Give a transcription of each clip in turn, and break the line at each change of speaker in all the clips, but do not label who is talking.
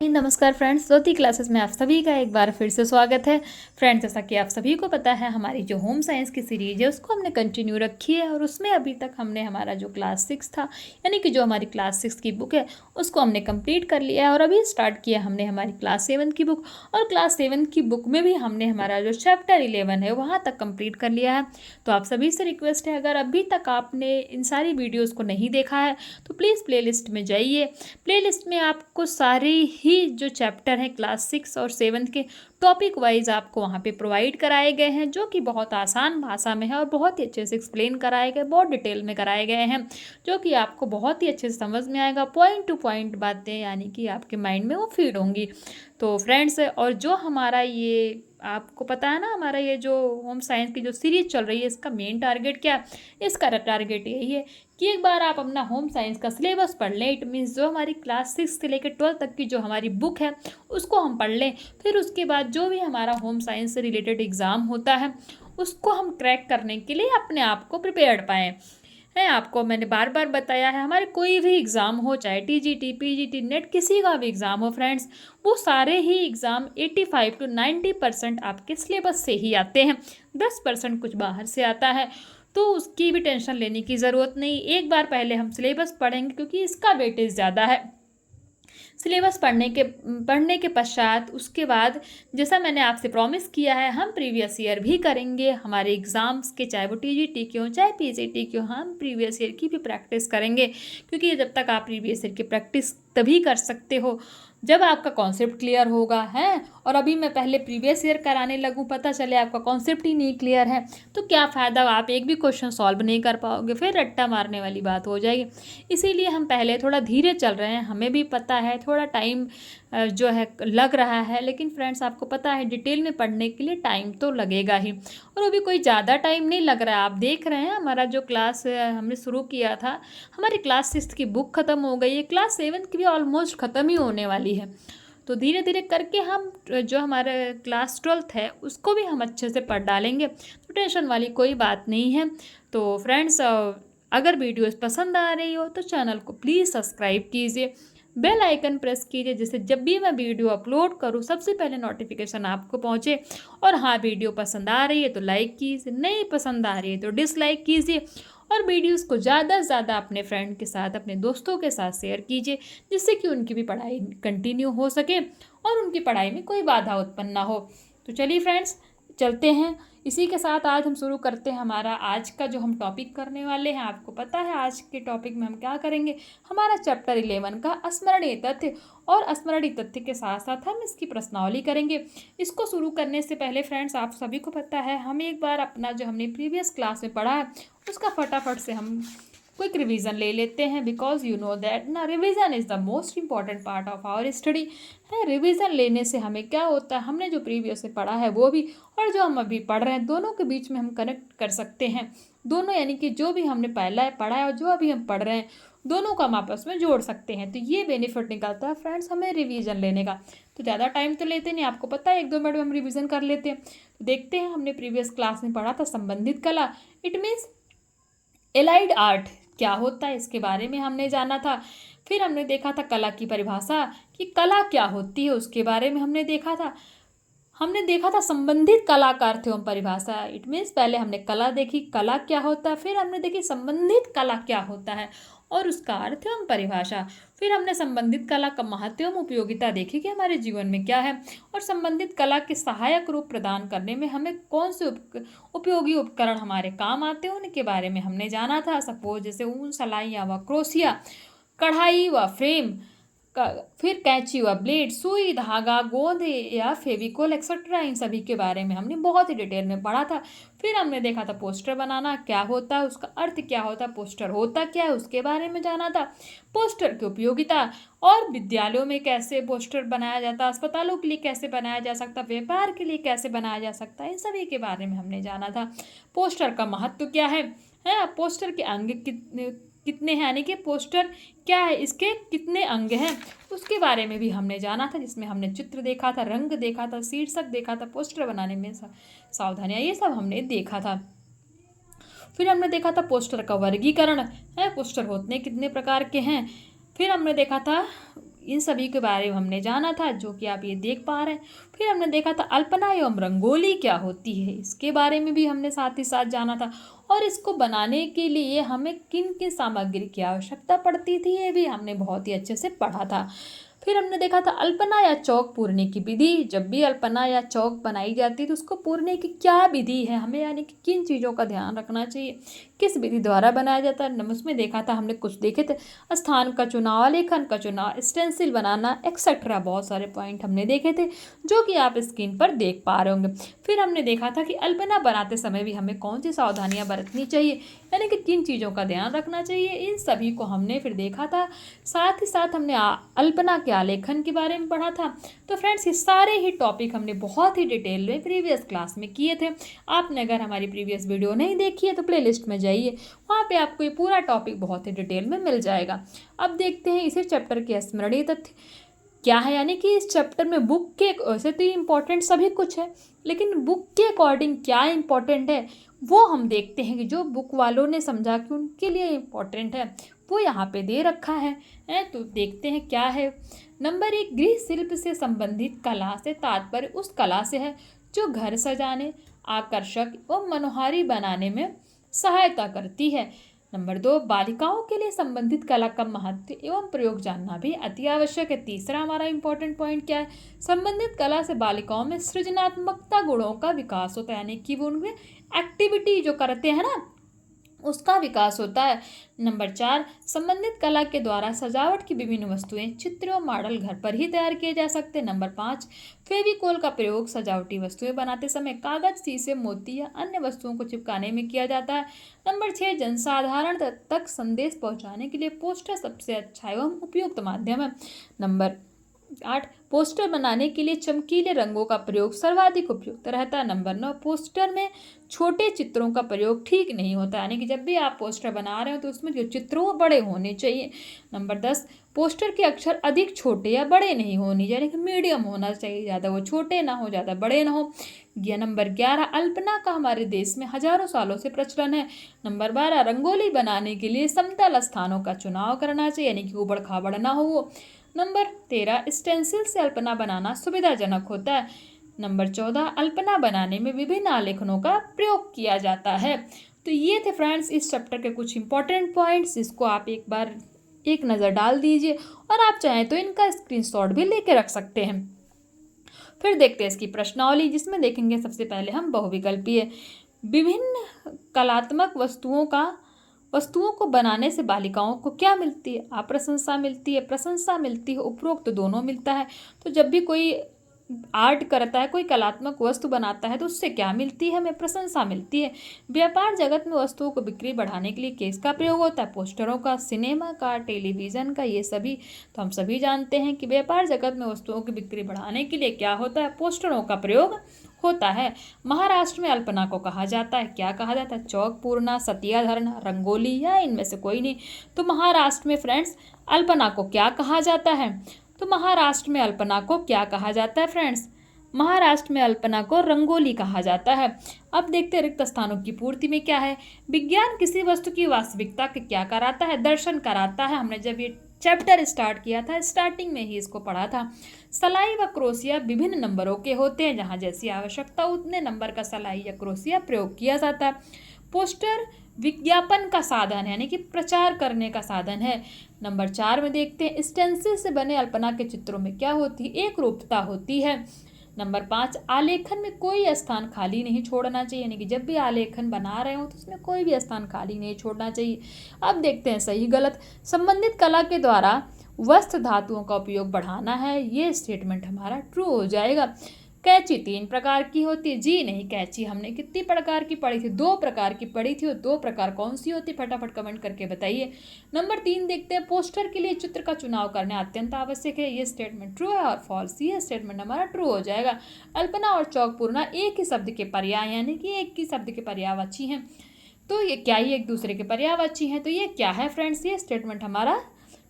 नमस्कार फ्रेंड्स, ज्योति क्लासेस में आप सभी का एक बार फिर से स्वागत है। फ्रेंड्स, जैसा कि आप सभी को पता है, हमारी जो होम साइंस की सीरीज है उसको हमने कंटिन्यू रखी है और उसमें अभी तक हमने हमारा जो क्लास 6 था, यानी कि जो हमारी क्लास 6 की बुक है उसको हमने कंप्लीट कर लिया है। और अभी स्टार्ट किया हमने हमारी क्लास 7 की बुक, और क्लास 7 की बुक में भी हमने हमारा जो चैप्टर 11 है वहाँ तक कंप्लीट कर लिया है। तो आप सभी से रिक्वेस्ट है, अगर अभी तक आपने इन सारी वीडियोज़ को नहीं देखा है तो प्लीज़ प्ले लिस्ट में जाइए। प्लेलिस्ट में आपको सारे ही जो चैप्टर हैं क्लास 6 और 7 के टॉपिक वाइज आपको वहाँ पे प्रोवाइड कराए गए हैं, जो कि बहुत आसान भाषा में है और बहुत ही अच्छे से एक्सप्लेन कराए गए, बहुत डिटेल में कराए गए हैं, जो कि आपको बहुत ही अच्छे से समझ में आएगा। पॉइंट टू पॉइंट बातें यानी कि आपके माइंड में वो फीड होंगी। तो फ्रेंड्स, और जो हमारा ये आपको पता है ना, हमारा ये जो होम साइंस की जो सीरीज चल रही है इसका मेन टारगेट क्या है? इसका टारगेट यही है कि एक बार आप अपना होम साइंस का सिलेबस पढ़ लें। इट मीन्स जो हमारी क्लास 6 से लेकर 12 तक की जो हमारी बुक है उसको हम पढ़ लें। फिर उसके बाद जो भी हमारा होम साइंस से रिलेटेड एग्ज़ाम होता है उसको हम क्रैक करने के लिए अपने आप को प्रिपेयर्ड पाएँ। है, आपको मैंने बार बार बताया है, हमारे कोई भी एग्ज़ाम हो, चाहे टीजीटी, पीजीटी, नेट, किसी का भी एग्ज़ाम हो फ्रेंड्स, वो सारे ही एग्ज़ाम 85 to 90% आपके सिलेबस से ही आते हैं। 10% कुछ बाहर से आता है, तो उसकी भी टेंशन लेने की ज़रूरत नहीं। एक बार पहले हम सिलेबस पढ़ेंगे क्योंकि इसका वेटेज ज़्यादा है। सिलेबस पढ़ने के पश्चात उसके बाद जैसा मैंने आपसे प्रॉमिस किया है, हम प्रीवियस ईयर भी करेंगे हमारे एग्ज़ाम्स के, चाहे वो टीजीटी के हों चाहे पीजीटी के हों, हम प्रीवियस ईयर की भी प्रैक्टिस करेंगे। क्योंकि जब तक आप प्रीवियस ईयर की प्रैक्टिस तभी कर सकते हो जब आपका कॉन्सेप्ट क्लियर होगा, है। और अभी मैं पहले प्रीवियस ईयर कराने लगूँ, पता चले आपका कॉन्सेप्ट ही नहीं क्लियर है, तो क्या फ़ायदा, आप एक भी क्वेश्चन सॉल्व नहीं कर पाओगे, फिर रट्टा मारने वाली बात हो जाएगी। इसीलिए हम पहले थोड़ा धीरे चल रहे हैं। हमें भी पता है थोड़ा टाइम जो है लग रहा है, लेकिन फ्रेंड्स आपको पता है डिटेल में पढ़ने के लिए टाइम तो लगेगा ही। और अभी कोई ज़्यादा टाइम नहीं लग रहा है। आप देख रहे हैं हमारा जो क्लास हमने शुरू किया था, हमारी क्लास 6 की बुक ख़त्म हो गई है, क्लास 7 की भी ऑलमोस्ट ख़त्म ही होने वाली है। तो धीरे धीरे करके हम जो हमारे क्लास 12th है उसको भी हम अच्छे से पढ़ डालेंगे, तो टेंशन वाली कोई बात नहीं है। तो फ्रेंड्स, अगर वीडियोस पसंद आ रही हो तो चैनल को प्लीज़ सब्सक्राइब कीजिए, बेल आइकन प्रेस कीजिए, जिससे जब भी मैं वीडियो अपलोड करूँ सबसे पहले नोटिफिकेशन आपको पहुँचे। और हाँ, वीडियो पसंद आ रही है तो लाइक कीजिए, नहीं पसंद आ रही है तो डिसलाइक कीजिए। और वीडियोस को ज़्यादा से ज़्यादा अपने फ्रेंड के साथ, अपने दोस्तों के साथ शेयर कीजिए, जिससे कि उनकी भी पढ़ाई कंटिन्यू हो सके और उनकी पढ़ाई में कोई बाधा उत्पन्न ना हो। तो चलिए फ्रेंड्स, चलते हैं। इसी के साथ आज हम शुरू करते हैं हमारा आज का जो हम टॉपिक करने वाले हैं। आपको पता है आज के टॉपिक में हम क्या करेंगे, हमारा चैप्टर 11 का स्मरणीय तथ्य, और स्मरणीय तथ्य के साथ साथ हम इसकी प्रश्नावली करेंगे। इसको शुरू करने से पहले फ्रेंड्स, आप सभी को पता है, हम एक बार अपना जो हमने प्रीवियस क्लास में पढ़ा है उसका फटाफट से हम क्विक रिवीजन ले लेते हैं। बिकॉज यू नो दैट ना, revision is the most important part of our study है। रिवीजन लेने से हमें क्या होता है, हमने जो प्रीवियस से पढ़ा है वो भी, और जो हम अभी पढ़ रहे हैं, दोनों के बीच में हम कनेक्ट कर सकते हैं। दोनों यानी कि जो भी हमने पहला पढ़ा है और जो अभी हम पढ़ रहे हैं, दोनों को हम आपस में जोड़ सकते हैं। तो ये बेनिफिट निकलता है फ्रेंड्स हमें रिवीजन लेने का। तो ज़्यादा टाइम तो लेते नहीं, आपको पता है 1-2 मिनट में हम रिवीजन कर लेते हैं। तो देखते हैं, हमने प्रीवियस क्लास में पढ़ा था संबंधित कला, इट मीन्स एलाइड आर्ट क्या होता है, इसके बारे में हमने जाना था। फिर हमने देखा था कला की परिभाषा, कि कला क्या होती है उसके बारे में हमने देखा था। हमने देखा था संबंधित कला का अर्थ एवं परिभाषा, इट मीन्स पहले हमने कला देखी, कला क्या होता है, फिर हमने देखी संबंधित कला क्या होता है और उसका अर्थ एवं परिभाषा। फिर हमने संबंधित कला का महत्व एवं उपयोगिता देखी कि हमारे जीवन में क्या है, और संबंधित कला के सहायक रूप प्रदान करने में हमें कौन से उपयोगी उपकरण हमारे काम आते हैं उनके बारे में हमने जाना था। सपोज जैसे ऊन, सलाइयाँ व क्रोशिया, कढ़ाई व फ्रेम, फिर कैंची व ब्लेड, सुई, धागा, गोंद या फेविकोल एक्सेट्रा, इन सभी के बारे में हमने बहुत ही डिटेल में पढ़ा था। फिर हमने देखा था पोस्टर बनाना क्या होता है, उसका अर्थ क्या होता है, पोस्टर होता क्या है उसके बारे में जाना था। पोस्टर की उपयोगिता, और विद्यालयों में कैसे पोस्टर बनाया जाता है, अस्पतालों के लिए कैसे बनाया जा सकता, व्यापार के लिए कैसे बनाया जा सकता है, इन सभी के बारे में हमने जाना था। पोस्टर का महत्व क्या है, पोस्टर के अंग कितने हैं, यानी कि पोस्टर क्या है, इसके कितने अंग हैं, उसके बारे में भी हमने जाना था। जिसमें हमने चित्र देखा था, रंग देखा था, शीर्षक देखा था, पोस्टर बनाने में सावधानियाँ, ये सब हमने देखा था। फिर हमने देखा था पोस्टर का वर्गीकरण है, पोस्टर होते कितने प्रकार के हैं। फिर हमने देखा था इन सभी के बारे में हमने जाना था, जो कि आप ये देख पा रहे हैं। फिर हमने देखा था अल्पना एवं रंगोली क्या होती है, इसके बारे में भी हमने साथ ही साथ जाना था। और इसको बनाने के लिए हमें किन किन सामग्री की आवश्यकता पड़ती थी, ये भी हमने बहुत ही अच्छे से पढ़ा था। फिर हमने देखा था अल्पना या चौक पूरने की विधि। जब भी अल्पना या चौक बनाई जाती है तो उसको पूरने की क्या विधि है हमें, यानी कि किन चीज़ों का ध्यान रखना चाहिए, किस विधि द्वारा बनाया जाता है। उसमें देखा था हमने, कुछ देखे थे, स्थान का चुनाव, आलेखन का चुनाव, स्टेंसिल बनाना, एक्सेट्रा, बहुत सारे पॉइंट हमने देखे थे जो कि आप स्क्रीन पर देख पा रहे होंगे। फिर हमने देखा था कि अल्पना बनाते समय भी हमें कौन सी सावधानियां बरतनी चाहिए, यानी कि किन चीज़ों का ध्यान रखना चाहिए, इन सभी को हमने फिर देखा था। साथ ही साथ हमने अल्पना के आलेखन के बारे में पढ़ा था। तो फ्रेंड्स, ये सारे ही टॉपिक हमने बहुत ही डिटेल में प्रीवियस क्लास में किए थे। आपने अगर हमारी प्रीवियस वीडियो नहीं देखी है तो प्लेलिस्ट में जाइए, वहाँ पे आपको ये पूरा टॉपिक बहुत ही डिटेल में मिल जाएगा। अब देखते हैं इसी चैप्टर के स्मरणीय तथ्य क्या है, यानी कि इस चैप्टर में बुक के, वैसे तो इम्पोर्टेंट सभी कुछ है, लेकिन बुक के अकॉर्डिंग क्या इम्पोर्टेंट है वो हम देखते हैं कि जो बुक वालों ने समझा कि उनके लिए इम्पोर्टेंट है वो यहाँ पे दे रखा है। तो देखते हैं क्या है। नंबर 1, गृह शिल्प से संबंधित कला से तात्पर्य उस कला से है जो घर सजाने, आकर्षक और मनोहारी बनाने में सहायता करती है। नंबर 2, बालिकाओं के लिए संबंधित कला का महत्व एवं प्रयोग जानना भी अति आवश्यक है। तीसरा हमारा इंपॉर्टेंट पॉइंट क्या है, संबंधित कला से बालिकाओं में सृजनात्मकता गुणों का विकास होता है, यानी कि वो उनमें एक्टिविटी जो करते हैं ना उसका विकास होता है। नंबर 4, संबंधित कला के द्वारा सजावट की विभिन्न वस्तुएं, चित्र और मॉडल घर पर ही तैयार किए जा सकते हैं। नंबर 5, फेविकोल का प्रयोग सजावटी वस्तुएं बनाते समय कागज, शीशे, मोती या अन्य वस्तुओं को चिपकाने में किया जाता है। नंबर 6, जनसाधारण तक संदेश पहुंचाने के लिए पोस्टर सबसे अच्छा एवं उपयुक्त माध्यम है। नंबर 8, पोस्टर बनाने के लिए चमकीले रंगों का प्रयोग सर्वाधिक उपयुक्त रहता है। नंबर 9, पोस्टर में छोटे चित्रों का प्रयोग ठीक नहीं होता, यानी कि जब भी आप पोस्टर बना रहे हो तो उसमें जो चित्र वो बड़े होने चाहिए। नंबर 10, पोस्टर के अक्षर अधिक छोटे या बड़े नहीं होने, यानी कि मीडियम होना चाहिए, ज़्यादा वो छोटे ना हो ज़्यादा बड़े ना हो। नंबर 11, अल्पना का हमारे देश में हजारों सालों से प्रचलन है। नंबर 12, रंगोली बनाने के लिए समतल स्थानों का चुनाव करना चाहिए, यानी कि ऊबड़ खाबड़ ना हो वो। नंबर 13, स्टेंसिल से अल्पना बनाना सुविधाजनक होता है। नंबर 14, अल्पना बनाने में विभिन्न आलेखनों का प्रयोग किया जाता है। तो ये थे फ्रेंड्स इस चैप्टर के कुछ इंपॉर्टेंट पॉइंट्स, इसको आप एक बार एक नज़र डाल दीजिए और आप चाहें तो इनका स्क्रीनशॉट भी लेके रख सकते हैं। फिर देखते हैं इसकी प्रश्नावली, जिसमें देखेंगे सबसे पहले हम बहुविकल्पीय। विभिन्न कलात्मक वस्तुओं को बनाने से बालिकाओं को क्या मिलती है, अप्रशंसा मिलती है, प्रशंसा मिलती है, उपरोक्त दोनों मिलता है। तो जब भी कोई आर्ट करता है, कोई कलात्मक वस्तु बनाता है तो उससे क्या मिलती है, हमें प्रशंसा मिलती है। व्यापार जगत में वस्तुओं को बिक्री बढ़ाने के लिए किसका प्रयोग होता है, पोस्टरों का, सिनेमा का, टेलीविज़न का, ये सभी। तो हम सभी जानते हैं कि व्यापार जगत में वस्तुओं की बिक्री बढ़ाने के लिए क्या होता है, पोस्टरों का प्रयोग होता है। महाराष्ट्र में अल्पना को कहा जाता है, क्या कहा जाता है, चौक पूरना, सतिया धरना, रंगोली या इनमें से कोई नहीं। तो महाराष्ट्र में फ्रेंड्स अल्पना को क्या कहा जाता है, तो महाराष्ट्र में अल्पना को क्या कहा जाता है फ्रेंड्स, महाराष्ट्र में अल्पना को रंगोली कहा जाता है। अब देखते हैं रिक्त स्थानों की पूर्ति में क्या है। विज्ञान किसी वस्तु की वास्तविकता के क्या कराता है, दर्शन कराता है। हमने जब ये चैप्टर स्टार्ट किया था स्टार्टिंग में ही इसको पढ़ा था। सलाई व क्रोशिया विभिन्न नंबरों के होते हैं, जहाँ जैसी आवश्यकता उतने नंबर का सलाई या क्रोशिया प्रयोग किया जाता है। पोस्टर विज्ञापन का साधन है, यानी कि प्रचार करने का साधन है। नंबर 4 में देखते हैं स्टेंसिल से बने अल्पना के चित्रों में क्या होती है, एक रूपता होती है। नंबर 5, आलेखन में कोई स्थान खाली नहीं छोड़ना चाहिए, यानी कि जब भी आलेखन बना रहे हो तो उसमें कोई भी स्थान खाली नहीं छोड़ना चाहिए। अब देखते हैं सही गलत। संबंधित कला के द्वारा वस्त्र धातुओं का उपयोग बढ़ाना है, ये स्टेटमेंट हमारा ट्रू हो जाएगा। कैंची 3 प्रकार की होती है, जी नहीं, कैंची हमने कितनी प्रकार की पढ़ी थी, 2 प्रकार की पढ़ी थी, और 2 प्रकार कौन सी होती, फटाफट कमेंट करके बताइए। नंबर 3 देखते हैं, पोस्टर के लिए चित्र का चुनाव करना अत्यंत आवश्यक है, ये स्टेटमेंट ट्रू है। और फॉल्स, ये स्टेटमेंट हमारा ट्रू हो जाएगा। अल्पना और चौक पूरना एक ही शब्द के पर्याय, यानी कि एक ही शब्द के पर्यायवाची हैं, तो ये क्या ही एक दूसरे के पर्यायवाची हैं, तो ये क्या है फ्रेंड्स, ये स्टेटमेंट हमारा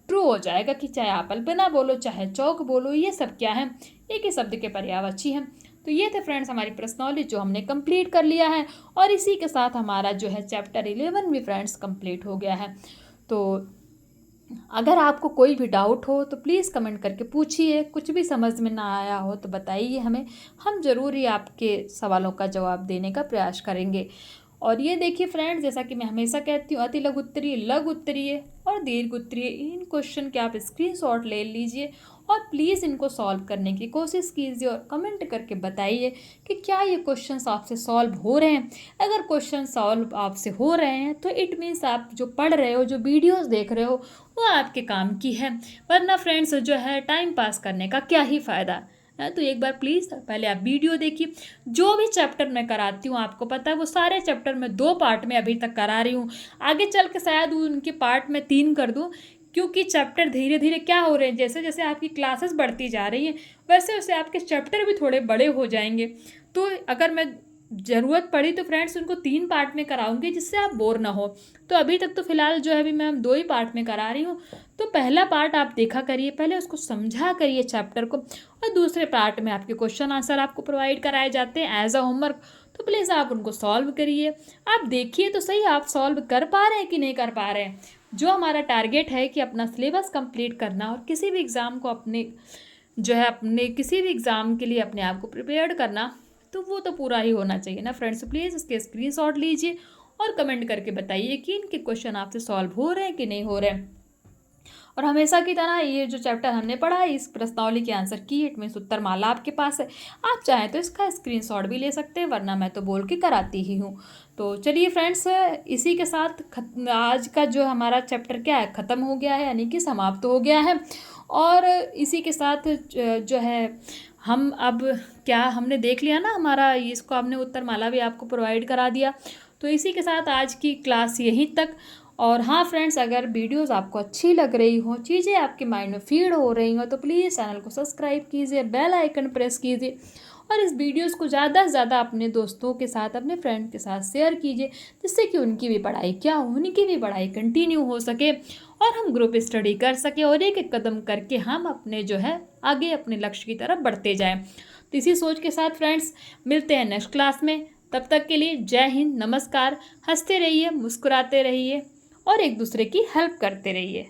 ट्रू हो जाएगा कि चाहे आप अल्पना बोलो चाहे चौक बोलो, ये सब क्या है, एक ही शब्द के पर्यायवाची हैं। तो ये थे फ्रेंड्स हमारी प्रश्नावली जो हमने कंप्लीट कर लिया है, और इसी के साथ हमारा जो है चैप्टर 11 भी फ्रेंड्स कंप्लीट हो गया है। तो अगर आपको कोई भी डाउट हो तो प्लीज़ कमेंट करके पूछिए, कुछ भी समझ में ना आया हो तो बताइए हमें, हम ज़रूर ही आपके सवालों का जवाब देने का प्रयास करेंगे। और ये देखिए फ्रेंड्स, जैसा कि मैं हमेशा कहती हूँ, अति लघु उत्तरीय, लघु उत्तरीय और दीर्घ उत्तरीय, इन क्वेश्चन के आप स्क्रीनशॉट ले लीजिए और प्लीज़ इनको सॉल्व करने की कोशिश कीजिए और कमेंट करके बताइए कि क्या ये क्वेश्चंस आपसे सॉल्व हो रहे हैं। अगर क्वेश्चन सॉल्व आपसे हो रहे हैं तो इट मीन्स आप जो पढ़ रहे हो, जो वीडियोस देख रहे हो, वो आपके काम की है। वरना फ्रेंड्स जो है, टाइम पास करने का क्या ही फ़ायदा है। तो एक बार प्लीज़ पहले आप वीडियो देखिए। जो भी चैप्टर मैं कराती हूँ, आपको पता है वो सारे चैप्टर मैं 2 पार्ट में अभी तक करा रही हूँ। आगे चल के शायद उनके पार्ट में 3 कर दूँ, क्योंकि चैप्टर धीरे धीरे क्या हो रहे हैं, जैसे जैसे आपकी क्लासेस बढ़ती जा रही हैं वैसे वैसे आपके चैप्टर भी थोड़े बड़े हो जाएंगे। तो अगर मैं ज़रूरत पड़ी तो फ्रेंड्स उनको 3 पार्ट में कराऊंगी, जिससे आप बोर ना हो। तो अभी तक तो फ़िलहाल जो है अभी मैं 2 ही पार्ट में करा रही हूँ। तो पहला पार्ट आप देखा करिए, पहले उसको समझा करिए चैप्टर को, और दूसरे पार्ट में आपके क्वेश्चन आंसर आपको प्रोवाइड कराए जाते हैं एज अ होमवर्क। तो प्लीज़ आप उनको सॉल्व करिए। आप देखिए तो सही, आप सॉल्व कर पा रहे हैं कि नहीं कर पा रहे हैं। जो हमारा टारगेट है कि अपना सिलेबस कंप्लीट करना और किसी भी एग्ज़ाम को अपने जो है, अपने किसी भी एग्ज़ाम के लिए अपने आप को प्रिपेयर्ड करना, तो वो तो पूरा ही होना चाहिए ना फ्रेंड्स। प्लीज़ इसके स्क्रीनशॉट लीजिए और कमेंट करके बताइए कि इनके क्वेश्चन आपसे सॉल्व हो रहे हैं कि नहीं हो रहे हैं। और हमेशा की तरह ये जो चैप्टर हमने पढ़ा है, इस प्रश्नावली के आंसर की इट मीन्स उत्तर माला आपके पास है। आप चाहें तो इसका स्क्रीनशॉट भी ले सकते हैं, वरना मैं तो बोल के कराती ही हूँ। तो चलिए फ्रेंड्स, इसी के साथ आज का जो हमारा चैप्टर क्या है, ख़त्म हो गया है, यानी कि समाप्त हो गया है। और इसी के साथ जो है हम अब क्या हमने देख लिया ना, हमारा इसको हमने उत्तर माला भी आपको प्रोवाइड करा दिया। तो इसी के साथ आज की क्लास यहीं तक। और हाँ फ्रेंड्स, अगर वीडियोस आपको अच्छी लग रही हो, चीज़ें आपके माइंड में फीड हो रही हो, तो प्लीज़ चैनल को सब्सक्राइब कीजिए, बेल आइकन प्रेस कीजिए और इस वीडियोस को ज़्यादा से ज़्यादा अपने दोस्तों के साथ, अपने फ्रेंड के साथ शेयर कीजिए, जिससे कि उनकी भी पढ़ाई क्या हो, उनकी भी पढ़ाई कंटिन्यू हो सके और हम ग्रुप स्टडी कर सके और एक एक कदम करके हम अपने जो है आगे अपने लक्ष्य की तरफ बढ़ते जाएं। तो इसी सोच के साथ फ्रेंड्स, मिलते हैं नेक्स्ट क्लास में। तब तक के लिए जय हिंद, नमस्कार। हंसते रहिए, मुस्कुराते रहिए और एक दूसरे की हेल्प करते रहिए।